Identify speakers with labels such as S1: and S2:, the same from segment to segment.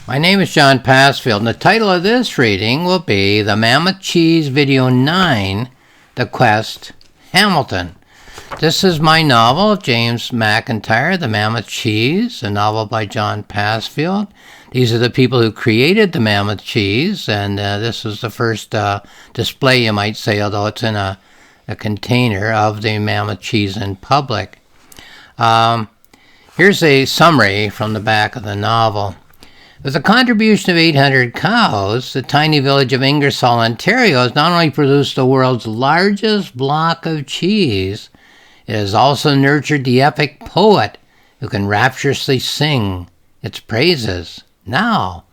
S1: My name is John Passfield, and the title of this reading will be The Mammoth Cheese Video 9, The Quest, Hamilton. This is my novel of James McIntyre, The Mammoth Cheese, a novel by John Passfield. These are the people who created the Mammoth Cheese, and this is the first display, you might say, although it's in a container, of the Mammoth Cheese in public. Here's a summary from the back of the novel. With a contribution of 800 cows, the tiny village of Ingersoll, Ontario, has not only produced the world's largest block of cheese, it has also nurtured the epic poet who can rapturously sing its praises. Now,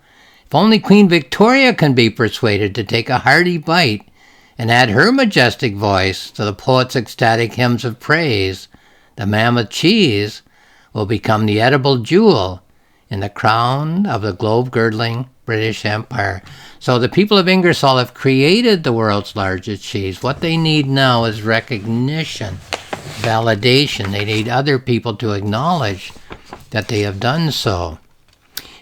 S1: if only Queen Victoria can be persuaded to take a hearty bite and add her majestic voice to the poet's ecstatic hymns of praise, the Mammoth Cheese will become the edible jewel in the crown of the globe-girdling British Empire. So the people of Ingersoll have created the world's largest cheese. What they need now is recognition, validation. They need other people to acknowledge that they have done so.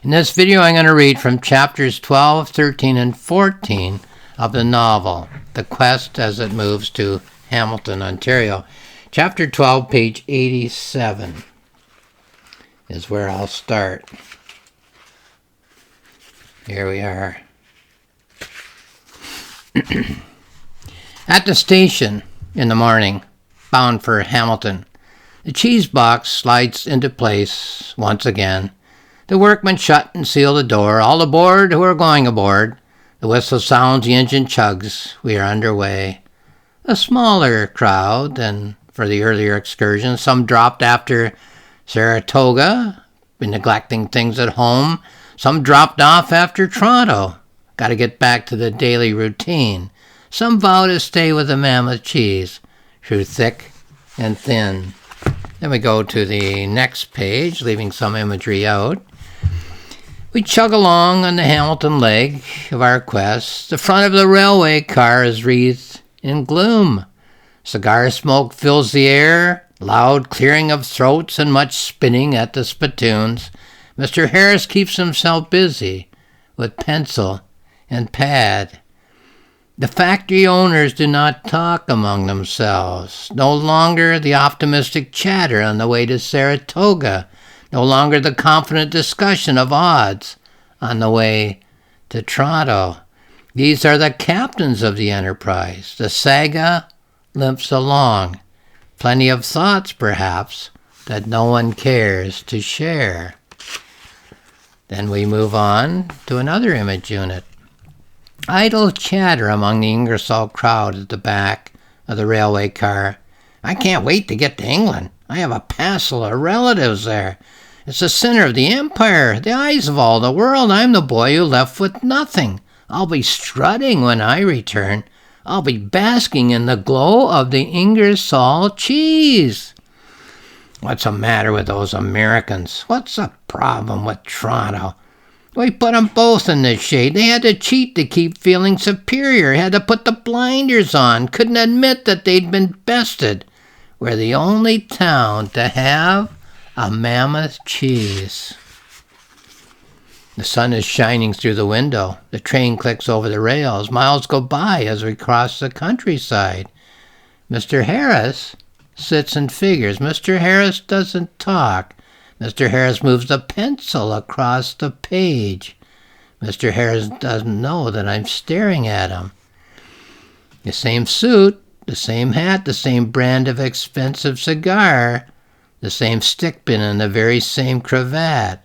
S1: In this video, I'm going to read from chapters 12, 13, and 14 of the novel, The Quest as it moves to Hamilton, Ontario. Chapter 12, page 87 is where I'll start. Here we are. At the station in the morning, bound for Hamilton, the cheese box slides into place once again. The workmen shut and seal the door. All aboard who are going aboard. The whistle sounds, the engine chugs. We are underway. A smaller crowd than for the earlier excursion. Some dropped after Saratoga, been neglecting things at home. Some dropped off after Toronto. Got to get back to the daily routine. Some vow to stay with the Mammoth Cheese through thick and thin. Then we go to the next page, leaving some imagery out. We chug along on the Hamilton leg of our quest. The front of the railway car is wreathed in gloom. Cigar smoke fills the air, loud clearing of throats and much spinning at the spittoons. Mr. Harris keeps himself busy with pencil and pad. The factory owners do not talk among themselves. No longer the optimistic chatter on the way to Saratoga. No longer the confident discussion of odds on the way to Toronto. These are the captains of the enterprise. The saga limps along. Plenty of thoughts, perhaps, that no one cares to share. Then we move on to another image unit. Idle chatter among the Ingersoll crowd at the back of the railway car. I can't wait to get to England. I have a passel of relatives there. It's the center of the empire, the eyes of all the world. I'm the boy who left with nothing. I'll be strutting when I return. I'll be basking in the glow of the Ingersoll cheese. What's the matter with those Americans? What's the problem with Toronto? We put them both in the shade. They had to cheat to keep feeling superior, had to put the blinders on, couldn't admit that they'd been bested. We're the only town to have a Mammoth Cheese. The sun is shining through the window. The train clicks over the rails. Miles go by as we cross the countryside. Mr. Harris sits and figures. Mr. Harris doesn't talk. Mr. Harris moves the pencil across the page. Mr. Harris doesn't know that I'm staring at him. The same suit, the same hat, the same brand of expensive cigar, the same stick pin and the very same cravat.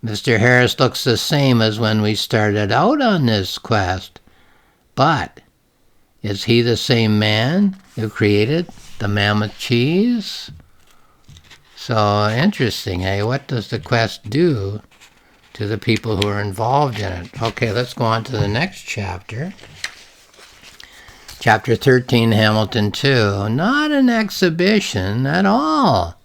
S1: Mr. Harris looks the same as when we started out on this quest. But is he the same man who created the Mammoth Cheese? So interesting, eh? What does the quest do to the people who are involved in it? Okay, let's go on to the next chapter. Chapter 13, Hamilton 2. Not an exhibition at all.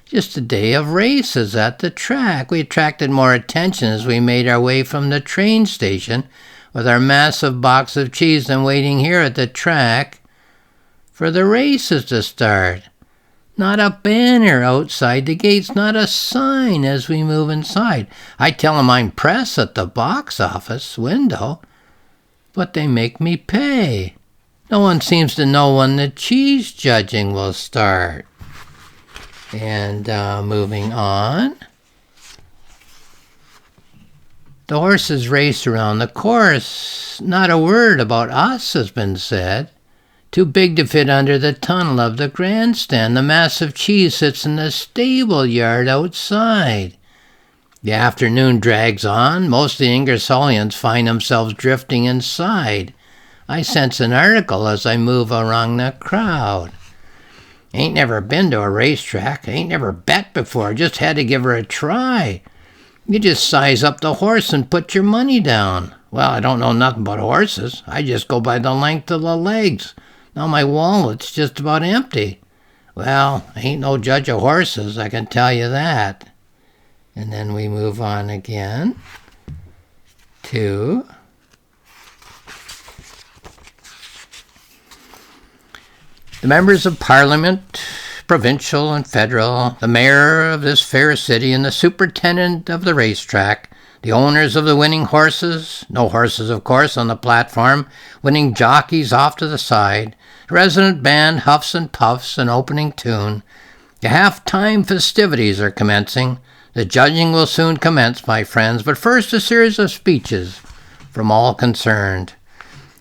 S1: Just a day of races at the track. We attracted more attention as we made our way from the train station with our massive box of cheese than waiting here at the track for the races to start. Not a banner outside the gates, not a sign as we move inside. I tell 'em I'm press at the box office window, but they make me pay. No one seems to know when the cheese judging will start. And moving on. The horses race around the course. Not a word about us has been said. Too big to fit under the tunnel of the grandstand. The massive cheese sits in the stable yard outside. The afternoon drags on. Most of the Ingersollians find themselves drifting inside. I sense an article as I move around the crowd. Ain't never been to a racetrack. Ain't never bet before. Just had to give her a try. You just size up the horse and put your money down. Well, I don't know nothing about horses. I just go by the length of the legs. Now my wallet's just about empty. Well, I ain't no judge of horses, I can tell you that. And then we move on again to the members of Parliament, provincial and federal, the mayor of this fair city and the superintendent of the racetrack, the owners of the winning horses, no horses of course on the platform, winning jockeys off to the side, the resident band huffs and puffs an opening tune. The half-time festivities are commencing. The judging will soon commence, my friends, but first a series of speeches from all concerned.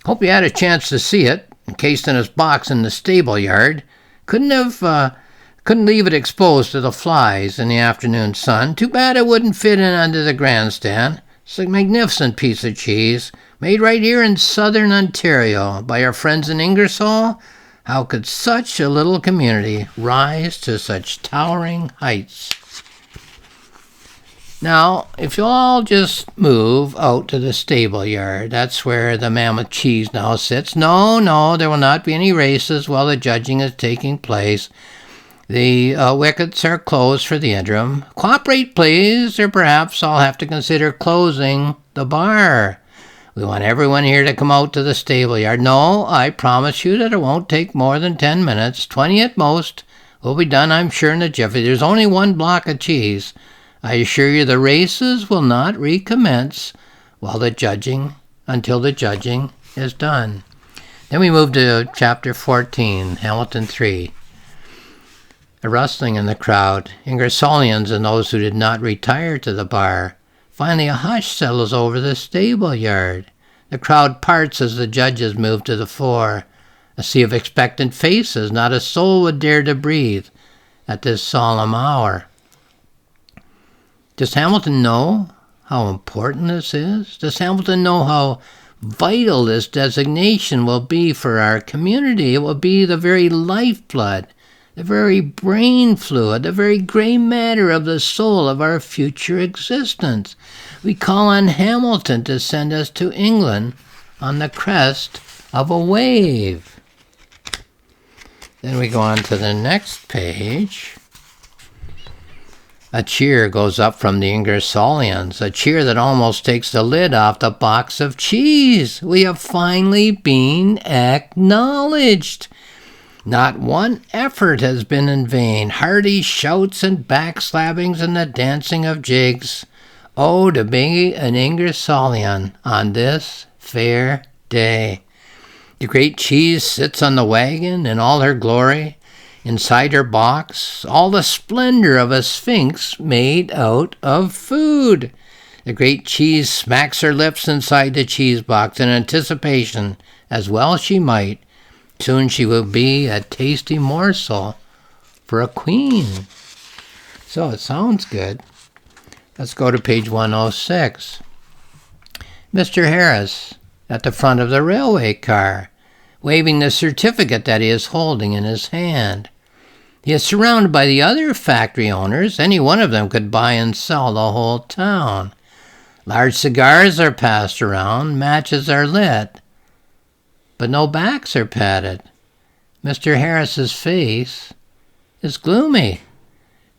S1: Hope you had a chance to see it, encased in its box in the stable yard. Couldn't leave it exposed to the flies in the afternoon sun. Too bad it wouldn't fit in under the grandstand. It's a magnificent piece of cheese, made right here in southern Ontario by our friends in Ingersoll. How could such a little community rise to such towering heights? Now, if you'll all just move out to the stable yard, that's where the Mammoth cheese now sits. No, there will not be any races while the judging is taking place. The wickets are closed for the interim. Cooperate, please, or perhaps I'll have to consider closing the bar. We want everyone here to come out to the stable yard. No, I promise you that it won't take more than 10 minutes. 20 at most. We'll be done, I'm sure, in a jiffy. There's only one block of cheese. I assure you the races will not recommence until the judging is done. Then we move to chapter 14, Hamilton 3. A rustling in the crowd, Ingersollians and those who did not retire to the bar. Finally a hush settles over the stable yard. The crowd parts as the judges move to the fore. A sea of expectant faces, not a soul would dare to breathe at this solemn hour. Does Hamilton know how important this is? Does Hamilton know how vital this designation will be for our community? It will be the very lifeblood, the very brain fluid, the very gray matter of the soul of our future existence. We call on Hamilton to send us to England on the crest of a wave. Then we go on to the next page. A cheer goes up from the Ingersollians, a cheer that almost takes the lid off the box of cheese. We have finally been acknowledged. Not one effort has been in vain. Hearty shouts and backslappings and the dancing of jigs. Oh, to be an Ingersollian on this fair day. The great cheese sits on the wagon in all her glory. Inside her box, all the splendor of a sphinx made out of food. The great cheese smacks her lips inside the cheese box in anticipation, as well she might. Soon she will be a tasty morsel for a queen. So it sounds good. Let's go to page 106. Mr. Harris at the front of the railway car, waving the certificate that he is holding in his hand. He is surrounded by the other factory owners. Any one of them could buy and sell the whole town. Large cigars are passed around, matches are lit, but no backs are patted. Mr. Harris's face is gloomy.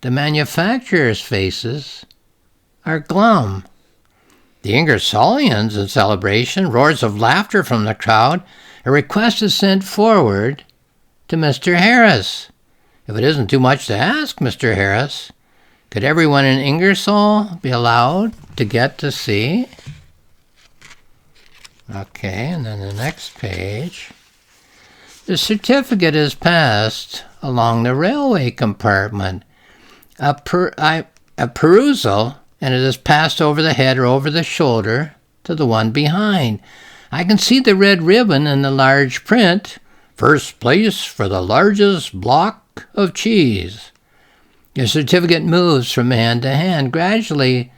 S1: The manufacturers' faces are glum. The Ingersollians in celebration, roars of laughter from the crowd. A request is sent forward to Mr. Harris. If it isn't too much to ask, Mr. Harris, could everyone in Ingersoll be allowed to get to see? Okay, and then the next page. The certificate is passed along the railway compartment. A perusal, and it is passed over the head or over the shoulder to the one behind. I can see the red ribbon in the large print. First place for the largest block of cheese. Your certificate moves from hand to hand. Gradually,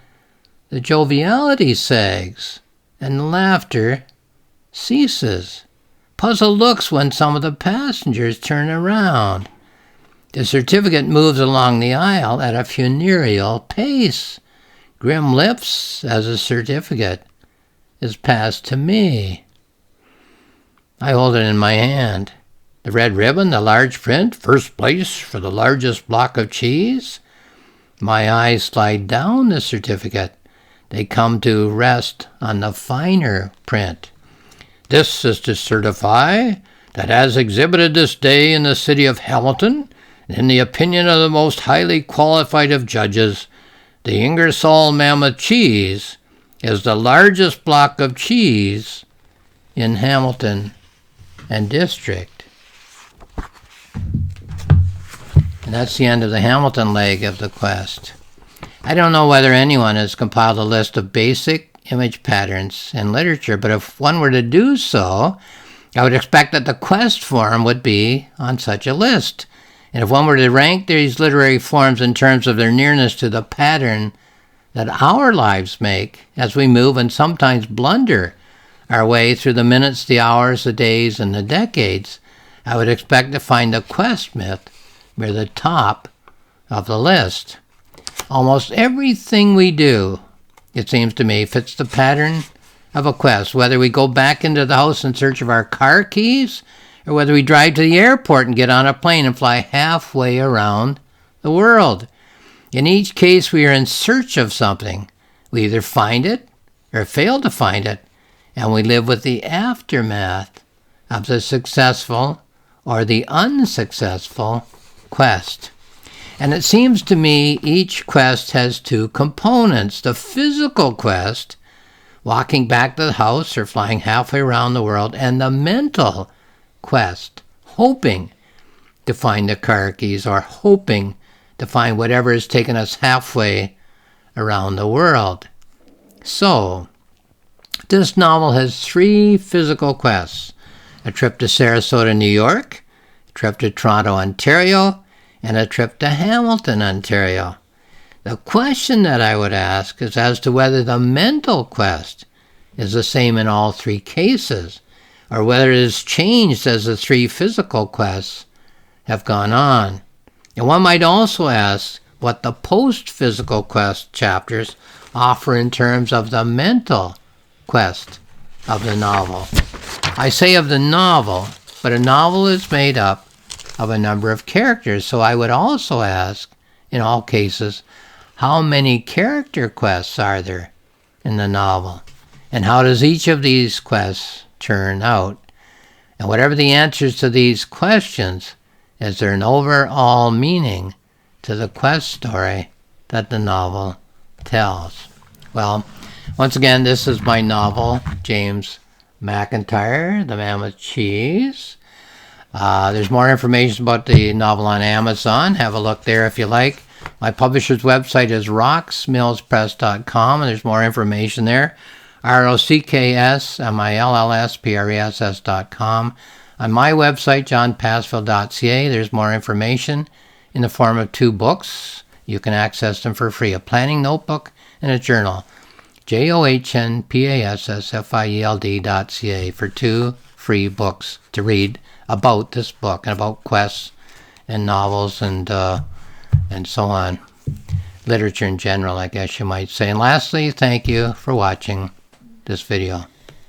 S1: the joviality sags, and the laughter ceases. Puzzled looks when some of the passengers turn around. The certificate moves along the aisle at a funereal pace. Grim lips as the certificate is passed to me. I hold it in my hand. The red ribbon, the large print, first place for the largest block of cheese. My eyes slide down the certificate. They come to rest on the finer print. This is to certify that as exhibited this day in the city of Hamilton, in the opinion of the most highly qualified of judges, the Ingersoll Mammoth cheese is the largest block of cheese in Hamilton and District. And that's the end of the Hamilton leg of the quest. I don't know whether anyone has compiled a list of basic image patterns in literature, but if one were to do so, I would expect that the quest form would be on such a list. And if one were to rank these literary forms in terms of their nearness to the pattern that our lives make as we move and sometimes blunder our way through the minutes, the hours, the days, and the decades, I would expect to find the quest myth near the top of the list. Almost everything we do, it seems to me, fits the pattern of a quest, whether we go back into the house in search of our car keys, or whether we drive to the airport and get on a plane and fly halfway around the world. In each case, we are in search of something. We either find it or fail to find it, and we live with the aftermath of the successful or the unsuccessful quest. And it seems to me each quest has two components. The physical quest, walking back to the house or flying halfway around the world, and the mental quest, hoping to find the car keys or hoping to find whatever has taken us halfway around the world. So, this novel has three physical quests: a trip to Sarasota, New York, a trip to Toronto, Ontario, and a trip to Hamilton, Ontario. The question that I would ask is as to whether the mental quest is the same in all three cases, or whether it has changed as the three physical quests have gone on. And one might also ask what the post-physical quest chapters offer in terms of the mental quest of the novel. I say of the novel, but a novel is made up of a number of characters, so I would also ask, in all cases, how many character quests are there in the novel? And how does each of these quests turn out? And whatever the answers to these questions, is there an overall meaning to the quest story that the novel tells? Well, once again, this is my novel, James McIntyre, The Mammoth Cheese. There's more information about the novel on Amazon. Have a look there if you like. My publisher's website is rocksmillspress.com, and there's more information there. rocksmillspress.com. On my website, johnpassville.ca, there's more information in the form of two books. You can access them for free: a planning notebook and a journal. johnpassfield.ca for two free books to read about this book and about quests and novels and so on. Literature in general, I guess you might say. And lastly, thank you for watching this video.